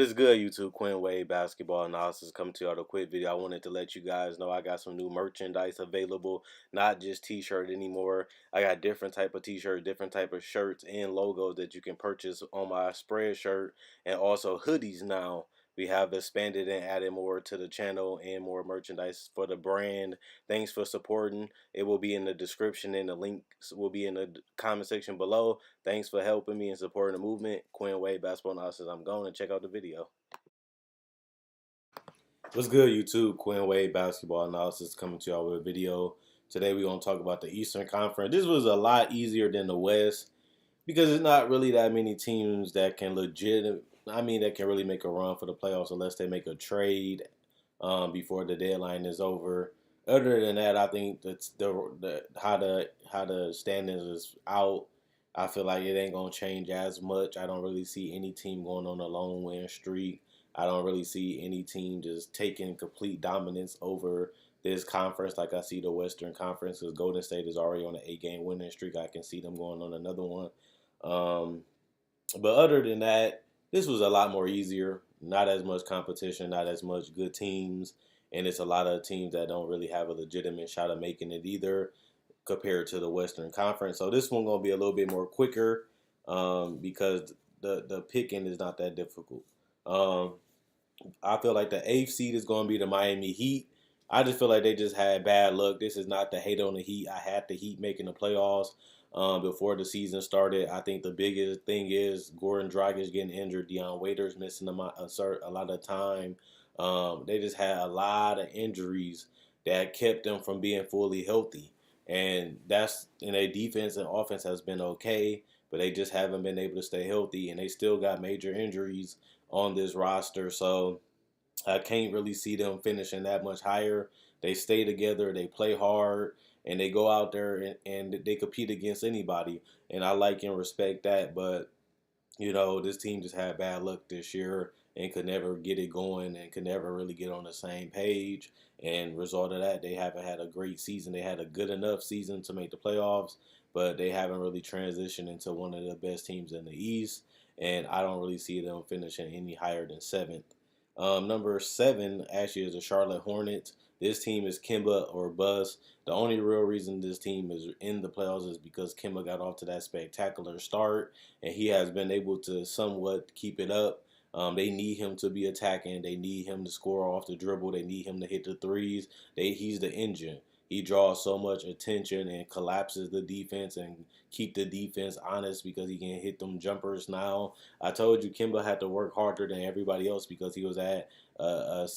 is good, YouTube? Quinn Wade Basketball Analysis coming to you on a quick video. I wanted to let you guys know I got some new merchandise available, not just t-shirt anymore. I got different type of t-shirt, different type of shirts and logos that you can purchase on my spread shirt, and also hoodies now. We have expanded and added more to the channel and more merchandise for the brand. Thanks for supporting. It will be in the description and the links will be in the comment section below. Thanks for helping me and supporting the movement. Quinn Wade Basketball Analysis. I'm going to check out the video. What's good, YouTube? Quinn Wade Basketball Analysis coming to y'all with a video. Today we're going to talk about the Eastern Conference. This was a lot easier than the West because it's not really that many teams that can that can really make a run for the playoffs unless they make a trade before the deadline is over. Other than that, I think that's how the standings is out. I feel like it ain't gonna change as much. I don't really see any team going on a lone win streak. I don't really see any team just taking complete dominance over this conference like I see the Western Conference, because Golden State is already on an 8-game winning streak. I can see them going on another one. But other than that, this was a lot more easier. Not as much competition, not as much good teams, and it's a lot of teams that don't really have a legitimate shot of making it either compared to the Western Conference. So this one gonna be a little bit more quicker because the picking is not that difficult. Um, I feel like the eighth seed is going to be the Miami Heat. I just feel like they just had bad luck. This is not the hate on the Heat. I had the Heat making the playoffs before the season started. I think the biggest thing is Gordon Dragic getting injured. Dion Waiters missing a lot of time. They just had a lot of injuries that kept them from being fully healthy. And their defense and offense has been okay, but they just haven't been able to stay healthy. And they still got major injuries on this roster. So I can't really see them finishing that much higher. They stay together, they play hard, and they go out there and they compete against anybody. And I like and respect that. But, this team just had bad luck this year and could never get it going and could never really get on the same page. And result of that, they haven't had a great season. They had a good enough season to make the playoffs, but they haven't really transitioned into one of the best teams in the East. And I don't really see them finishing any higher than seventh. Number 7 actually is the Charlotte Hornets. This team is Kemba or bust. The only real reason this team is in the playoffs is because Kemba got off to that spectacular start, and he has been able to somewhat keep it up. They need him to be attacking. They need him to score off the dribble. They need him to hit the threes. He's the engine. He draws so much attention and collapses the defense and keep the defense honest because he can hit them jumpers now. I told you Kimba had to work harder than everybody else because he was at a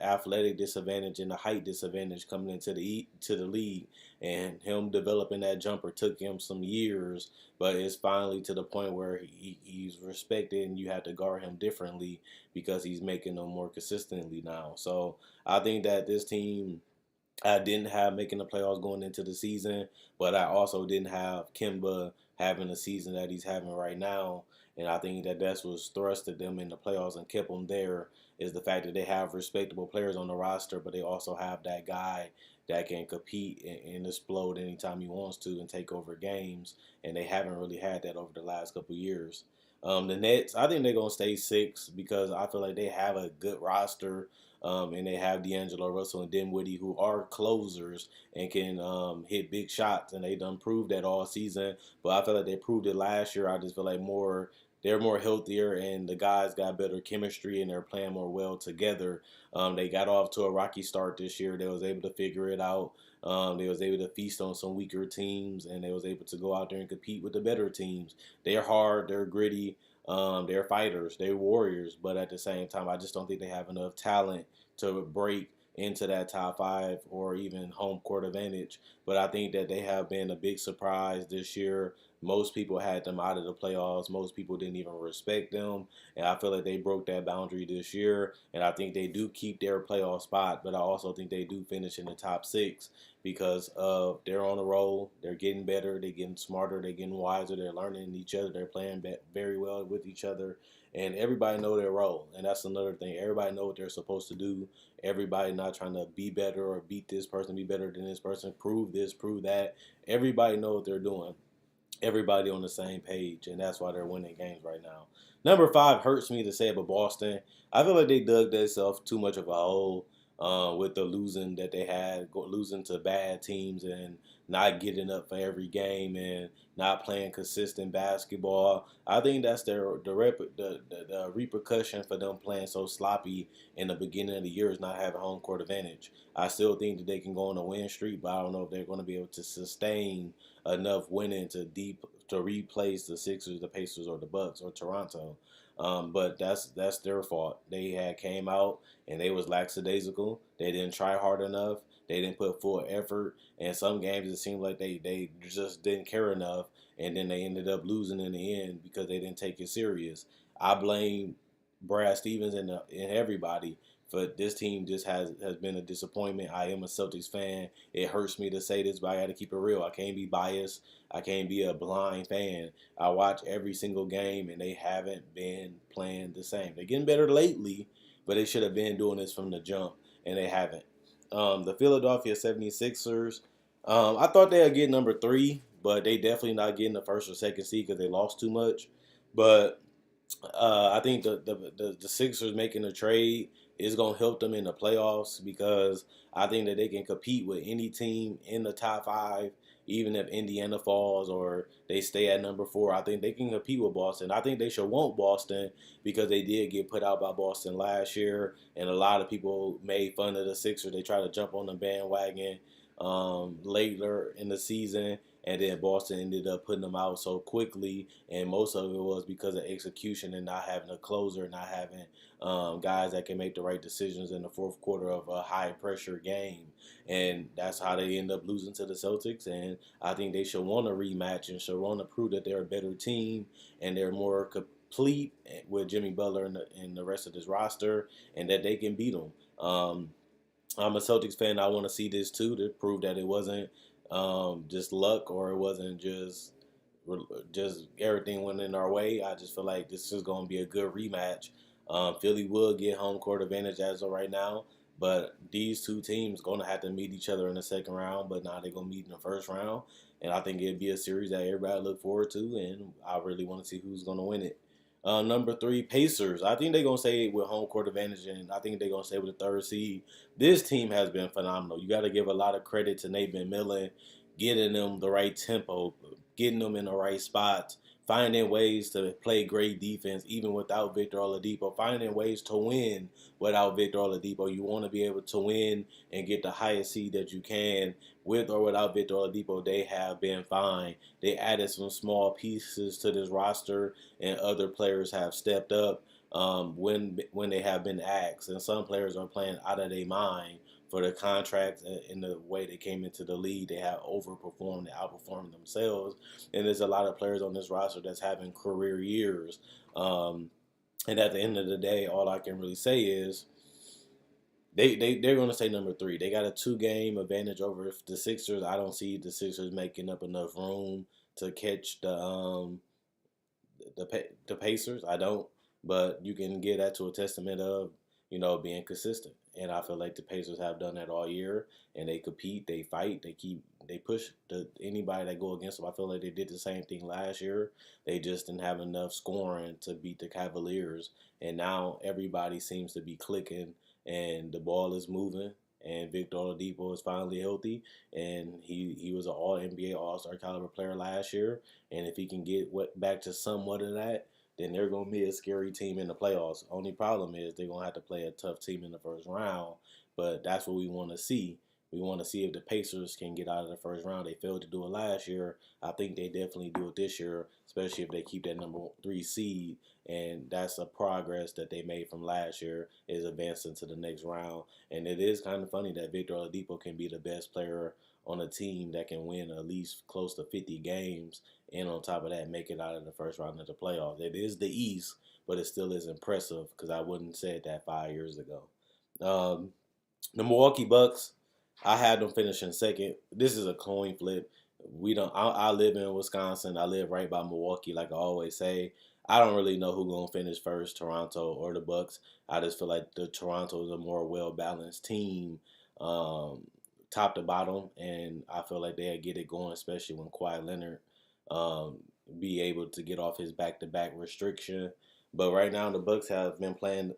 athletic disadvantage and a height disadvantage coming into the league, and him developing that jumper took him some years, but it's finally to the point where he's respected and you have to guard him differently because he's making them more consistently now. So I think that this team, I didn't have making the playoffs going into the season, but I also didn't have Kimba having the season that he's having right now. And I think that that's what's thrusted them in the playoffs and kept them there, is the fact that they have respectable players on the roster, but they also have that guy that can compete and explode anytime he wants to and take over games. And they haven't really had that over the last couple years. The Nets, I think they're going to stay 6 because I feel like they have a good roster. And they have D'Angelo Russell and Dinwiddie, who are closers and can hit big shots, and they done proved that all season. But I feel like they proved it last year. I just feel like they're more healthier, and the guys got better chemistry, and they're playing more well together. They got off to a rocky start this year. They was able to figure it out. They was able to feast on some weaker teams, and they was able to go out there and compete with the better teams. They're hard, they're gritty. They're fighters, they're warriors, but at the same time, I just don't think they have enough talent to break into that top 5 or even home court advantage. But I think that they have been a big surprise this year. Most people had them out of the playoffs. Most people didn't even respect them. And I feel like they broke that boundary this year. And I think they do keep their playoff spot, but I also think they do finish in the top 6 because they're on a roll. They're getting better. They're getting smarter. They're getting wiser. They're learning each other. They're playing very well with each other. And everybody know their role. And that's another thing. Everybody know what they're supposed to do. Everybody not trying to be better or beat this person, be better than this person, prove this, prove that. Everybody know what they're doing. everybody on the same page, and that's why they're winning games right now. Number five hurts me to say, but Boston, I feel like they dug themselves too much of a hole with the losing that they had, losing to bad teams and not getting up for every game and not playing consistent basketball. I think that's the repercussion for them playing so sloppy in the beginning of the year is not having home court advantage. I still think that they can go on a win streak, but I don't know if they're going to be able to sustain enough winning to replace the Sixers, the Pacers, or the Bucks or Toronto. But that's their fault. They had came out and they was lackadaisical. They didn't try hard enough. They didn't put full effort. And some games it seemed like they just didn't care enough, and then they ended up losing in the end because they didn't take it serious. I blame Brad Stevens and everybody. But this team just has been a disappointment. I am a Celtics fan. It hurts me to say this, but I got to keep it real. I can't be biased. I can't be a blind fan. I watch every single game, and they haven't been playing the same. They're getting better lately, but they should have been doing this from the jump, and they haven't. The Philadelphia 76ers, I thought they'd get number three, but they definitely not getting the first or second seed because they lost too much. But I think the Sixers making a trade is going to help them in the playoffs because I think that they can compete with any team in the top five, even if Indiana falls or they stay at number four. I think they can compete with Boston. I think they should want Boston because they did get put out by Boston last year, and a lot of people made fun of the Sixers. They tried to jump on the bandwagon later in the season, and then Boston ended up putting them out so quickly, and most of it was because of execution and not having a closer, not having guys that can make the right decisions in the fourth quarter of a high pressure game, and that's how they end up losing to the Celtics. And I think they should want a rematch and should want to prove that they're a better team and they're more complete with Jimmy Butler and the rest of this roster, and that they can beat them. I'm a Celtics fan. I want to see this too to prove that it wasn't just luck or it wasn't just everything went in our way. I just feel like this is going to be a good rematch. Philly will get home court advantage as of right now, but these two teams going to have to meet each other in the second round. But now they're going to meet in the first round, and I think it'd be a series that everybody look forward to, and I really want to see who's going to win it. Number three, Pacers. I think they're gonna stay with home court advantage, and I think they're gonna stay with the third seed. This team has been phenomenal. You got to give a lot of credit to Nate McMillan, getting them the right tempo, getting them in the right spots, finding ways to play great defense even without Victor Oladipo, finding ways to win without Victor Oladipo. You want to be able to win and get the highest seed that you can with or without Victor Oladipo. They have been fine. They added some small pieces to this roster, and other players have stepped up when they have been asked. And some players are playing out of their mind for the contracts and the way they came into the league. They have overperformed and outperformed themselves. And there's a lot of players on this roster that's having career years. And at the end of the day, all I can really say is they're going to say number three. They got a 2-game advantage over the Sixers. I don't see the Sixers making up enough room to catch the Pacers. I don't, but you can get that to a testament of being consistent. And I feel like the Pacers have done that all year, and they compete, they fight, they push anybody that go against them. I feel like they did the same thing last year. They just didn't have enough scoring to beat the Cavaliers, and now everybody seems to be clicking, and the ball is moving. And Victor Oladipo is finally healthy, and he was an All NBA All Star caliber player last year. And if he can get back to somewhat of that, then they're going to be a scary team in the playoffs. Only problem is they're going to have to play a tough team in the first round, but that's what we want to see. We want to see if the Pacers can get out of the first round. They failed to do it last year. I think they definitely do it this year, especially if they keep that number 3 seed. And that's a progress that they made from last year, is advancing to the next round. And it is kind of funny that Victor Oladipo can be the best player on a team that can win at least close to 50 games, and on top of that, make it out of the first round of the playoffs. It is the East, but it still is impressive because I wouldn't say that 5 years ago. The Milwaukee Bucks, I had them finishing second. This is a coin flip. We don't. I live in Wisconsin. I live right by Milwaukee, like I always say. I don't really know who's gonna finish first, Toronto or the Bucks. I just feel like the Toronto is a more well balanced team, top to bottom, and I feel like they'll get it going, especially when Kawhi Leonard um, be able to get off his back-to-back restriction. But right now, the Bucks have been playing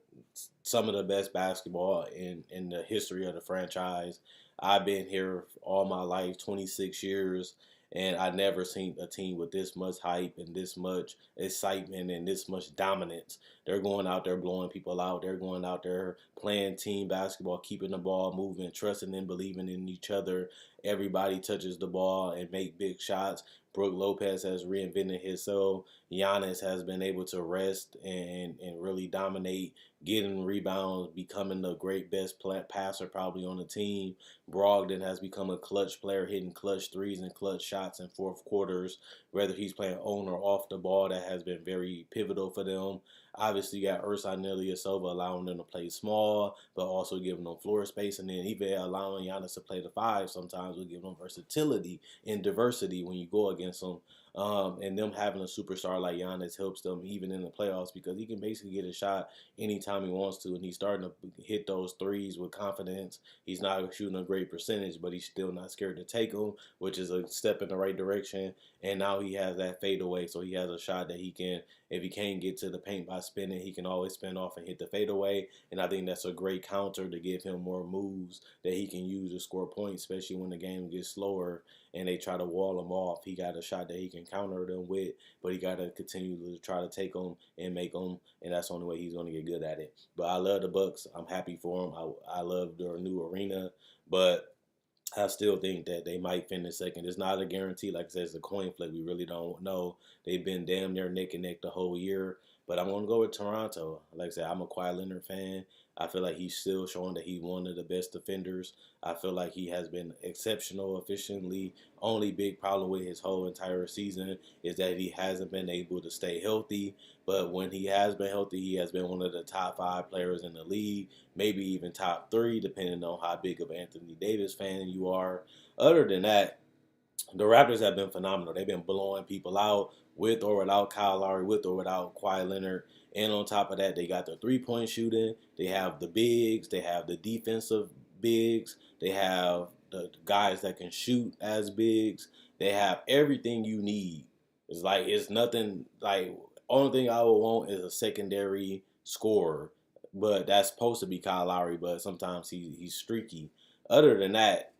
some of the best basketball in the history of the franchise. I've been here all my life, 26 years, and I never seen a team with this much hype and this much excitement and this much dominance. They're going out there blowing people out. They're going out there playing team basketball, keeping the ball moving, trusting and believing in each other. Everybody touches the ball and make big shots. Brook Lopez has reinvented himself. Giannis has been able to rest and really dominate, getting rebounds, becoming the great best passer probably on the team. Brogdon has become a clutch player, hitting clutch threes and clutch shots in fourth quarters, whether he's playing on or off the ball. That has been very pivotal for them. Obviously, you got Ersan Ilyasova allowing them to play small, but also giving them floor space, and then even allowing Giannis to play the five sometimes will give them versatility and diversity when you go against them. And them having a superstar like Giannis helps them even in the playoffs because he can basically get a shot anytime he wants to, and he's starting to hit those threes with confidence. He's not shooting a great percentage, but he's still not scared to take them, which is a step in the right direction. And now he has that fadeaway, so he has a shot that he can, if he can't get to the paint by spinning, he can always spin off and hit the fadeaway. And I think that's a great counter to give him more moves that he can use to score points, especially when the game gets slower and they try to wall him off. He got a shot that he can counter them with, but he got to continue to try to take them and make them, and that's the only way he's going to get good at it. But I love the Bucks. I'm happy for them. I love their new arena, but I still think that they might finish second. It's not a guarantee. Like I said, it's a coin flip. We really don't know. They've been damn near neck and neck the whole year. But I'm going to go with Toronto. Like I said, I'm a Kawhi Leonard fan. I feel like he's still showing that he's one of the best defenders. I feel like he has been exceptional efficiently. Only big problem with his whole entire season is that he hasn't been able to stay healthy. But when he has been healthy, he has been one of the top 5 players in the league, maybe even top 3, depending on how big of an Anthony Davis fan you are. Other than that, the Raptors have been phenomenal. They've been blowing people out with or without Kyle Lowry, with or without Kawhi Leonard. And on top of that, they got the three-point shooting. They have the bigs. They have the defensive bigs. They have the guys that can shoot as bigs. They have everything you need. It's nothing like, only thing I would want is a secondary scorer. But that's supposed to be Kyle Lowry, but sometimes he's streaky. Other than that,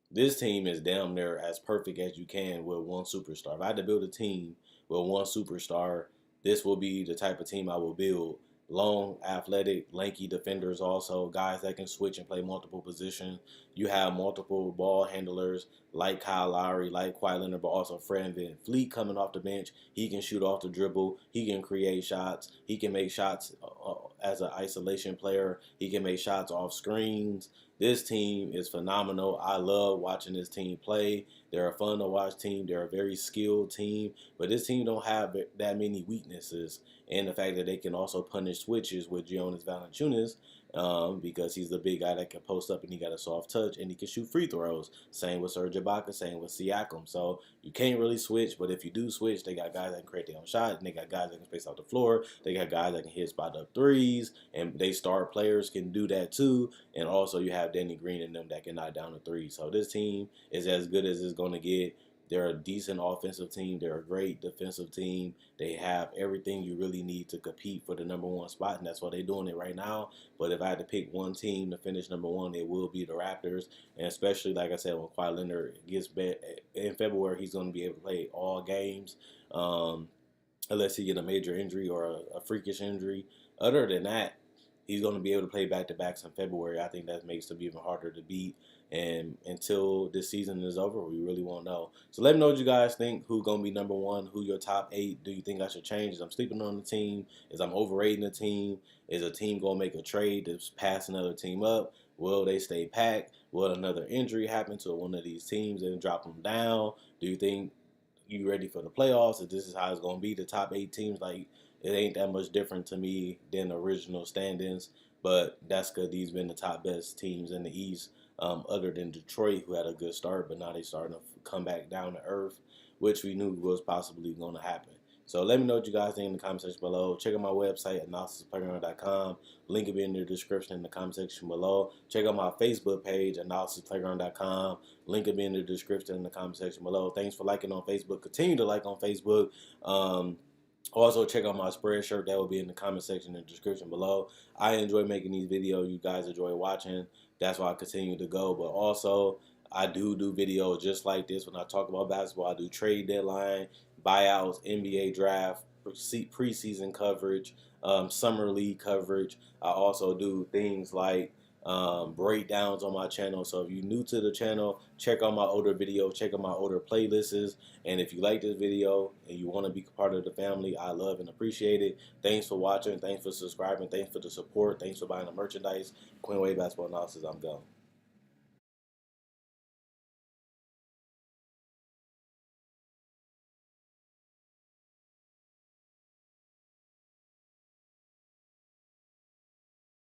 this team is damn near as perfect as you can with one superstar. If I had to build a team with one superstar, this will be the type of team I will build. Long, athletic, lanky defenders also, guys that can switch and play multiple positions. You have multiple ball handlers like Kyle Lowry, like Kawhi Leonard, but also Fred VanVleet coming off the bench. He can shoot off the dribble. He can create shots. He can make shots as an isolation player. He can make shots off screens. This team is phenomenal. I love watching this team play. They're a fun to watch team. They're a very skilled team, but this team don't have that many weaknesses. And the fact that they can also punish switches with Jonas Valanciunas, because he's the big guy that can post up and he got a soft touch and he can shoot free throws. Same with Serge Ibaka, same with Siakam. So you can't really switch, but if you do switch, they got guys that can create their own shot, and they got guys that can space out the floor. They got guys that can hit spot up threes, and they star players can do that too. And also you have Danny Green and them that can knock down the three. So this team is as good as it's going to get. They're a decent offensive team. They're a great defensive team. They have everything you really need to compete for the number 1 spot, and that's why they're doing it right now. But if I had to pick one team to finish number 1, it will be the Raptors. And especially, like I said, when Kawhi Leonard gets back in February, he's going to be able to play all games, unless he get a major injury or a freakish injury. Other than that, he's going to be able to play back-to-backs in February. I think that makes them even harder to beat. And until this season is over, we really won't know. So let me know what you guys think. Who's going to be number 1? Who your top 8? Do you think I should change? Is I'm sleeping on the team? Is I'm overrating the team? Is a team going to make a trade to pass another team up? Will they stay packed? Will another injury happen to one of these teams and drop them down? Do you think you ready for the playoffs? If this is how it's going to be, the top 8 teams, like, it ain't that much different to me than the original standings. But that's because these been the top best teams in the East. Other than Detroit, who had a good start, but now they starting to come back down to earth, which we knew was possibly going to happen. So let me know what you guys think in the comment section below. Check out my website, analysisplayground.com. Link will be in the description in the comment section below. Check out my Facebook page, analysisplayground.com. Link will be in the description in the comment section below. Thanks for liking on Facebook. Continue to like on Facebook. Also, check out my Spreadshirt. That will be in the comment section in the description below. I enjoy making these videos. You guys enjoy watching. That's why I continue to go. But also, I do videos just like this when I talk about basketball. I do trade deadline, buyouts, NBA draft, preseason coverage, summer league coverage. I also do things like breakdowns on my channel. So if you're new to the channel, check out my older videos, check out my older playlists. And if you like this video and you want to be part of the family, I love and appreciate it. Thanks for watching. Thanks for subscribing. Thanks for the support. Thanks for buying the merchandise. Quinn Wade Basketball Analysis, I'm gone.